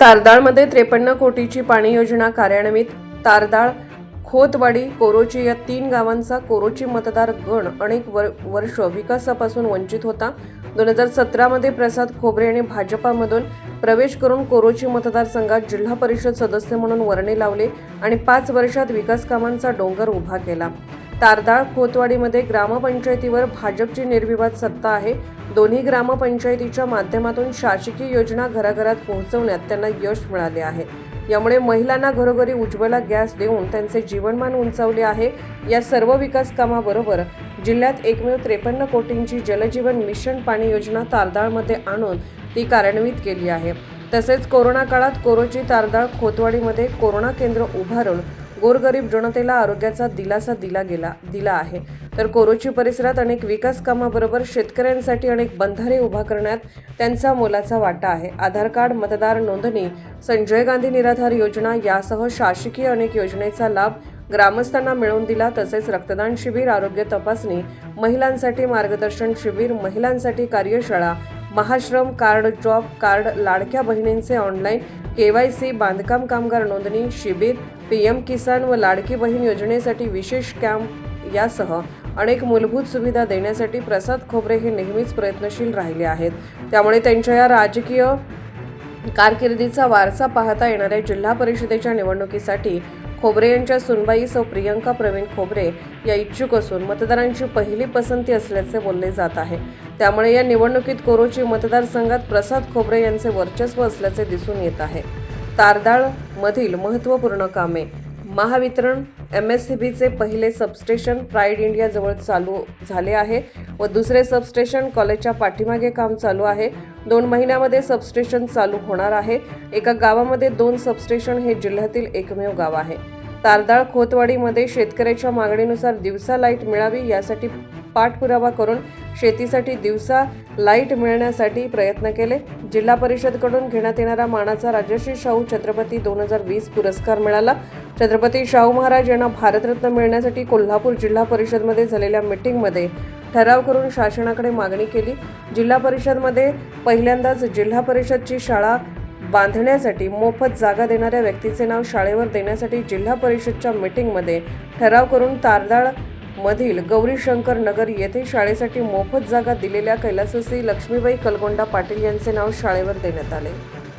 तारदाळमध्ये 53 कोटीची पाणी योजना कार्यान्वित। तारदाळ, खोतवाडी, कोरोची या 3 गावांचा कोरोची मतदार गण अनेक वर्ष विकासापासून वंचित होता। 2017 मध्ये प्रसाद खोबरे यांनी भाजपामधून प्रवेश करून कोरोची मतदारसंघात जिल्हा परिषद सदस्य म्हणून वर्णी लावले आणि 5 वर्षात विकास कामांचा डोंगर उभा केला। तारदाळ, खोतवाडीमध्ये ग्रामपंचायतीवर भाजपची निर्विवाद सत्ता आहे। दोन्ही ग्रामपंचायतीच्या माध्यमातून शासकीय योजना घराघरात पोहोचवण्यात त्यांना यश मिळाले आहे। यामुळे महिलांना घरोघरी उज्ज्वला गॅस देऊन त्यांचे जीवनमान उंचावले आहे। या सर्व विकास कामाबरोबर जिल्ह्यात एकमेव 53 कोटींची जलजीवन मिशन पाणी योजना तारदाळमध्ये आणून ती कार्यान्वित केली आहे। तसेच कोरोना काळात कोरोची, तारदाळ, खोतवाडीमध्ये कोरोना केंद्र उभारून गोरगरीब जनतेला आरोग्याचा दिलासा दिला आहे। तर कोरोची परिसरात अनेक विकास कामाबरोबर शेतकऱ्यांसाठी अनेक बंधारे उभा करण्यात त्यांचा मोलाचा वाटा आहे। आधार कार्ड, मतदार नोंदणी, संजय गांधी निराधार योजना यासह शासकीय अनेक योजनेचा लाभ ग्रामस्थांना मिळवून दिला। तसेच रक्तदान शिबिर, आरोग्य तपासणी, महिलांसाठी मार्गदर्शन शिबिर, महिलांसाठी कार्यशाळा, महाश्रम कार्ड, जॉब कार्ड, लाडक्या बहिणींचे ऑनलाईन KYC, बांधकाम कामगार नोंदणी शिबिर, PM किसान व लाडकी बहीण योजनेसाठी विशेष कॅम्प यासह अनेक मूलभूत सुविधा देण्यासाठी प्रसाद खोबरे हे नेहमीच प्रयत्नशील राहिले आहेत। त्यामुळे त्यांच्या या राजकीय कारकिर्दीचा वारसा पाहता येणाऱ्या जिल्हा परिषदेच्या निवडणुकीसाठी खोबरे यांच्या सुनबाई सौ प्रियंका प्रवीण खोबरे या इच्छुक असून मतदारांची पहिली पसंती असल्याचे बोलले जात आहे। त्यामुळे या निवडणुकीत कोरोची मतदारसंघात प्रसाद खोबरे यांचे वर्चस्व असल्याचे दिसून येत आहे। तारदाळ मधील महत्त्वपूर्ण कामे: महावितरण MSCBचे पहिले सबस्टेशन प्राईड इंडिया जवळ चालू झाले आहे व दुसरे सबस्टेशन कॉलेजच्या पाठीमागे काम चालू आहे। 2 महिन्यामध्ये सबस्टेशन चालू होणार आहे। एका गावामध्ये 2 सबस्टेशन हे जिल्ह्यातील एकमेव गाव आहे। तारदाळ, खोतवाडीमध्ये शेतकऱ्याच्या मागणीनुसार दिवसा लाईट मिळावी यासाठी पाठपुरावा करून शेतीसाठी दिवसा लाईट मिळण्यासाठी प्रयत्न केले। जिल्हा परिषदकडून घेण्यात येणारा मानाचा राजश्री शाहू छत्रपती 2020 पुरस्कार मिळाला। छत्रपती शाहू महाराज यांना भारतरत्न मिळण्यासाठी कोल्हापूर जिल्हा परिषदमध्ये झालेल्या मीटिंगमध्ये ठराव करून शासनाकडे मागणी केली। जिल्हा परिषदमध्ये पहिल्यांदाच जिल्हा परिषदची शाळा बांधण्यासाठी मोफत जागा देणाऱ्या व्यक्तीचे नाव शाळेवर देण्यासाठी जिल्हा परिषदच्या मीटिंगमध्ये ठराव करून तारदाळ मधील गौरीशंकर नगर येथे शाळेसाठी मोफत जागा दिलेल्या कैलाससी लक्ष्मीबाई कलगोंडा पाटील यांचे नाव शाळेवर देण्यात आले।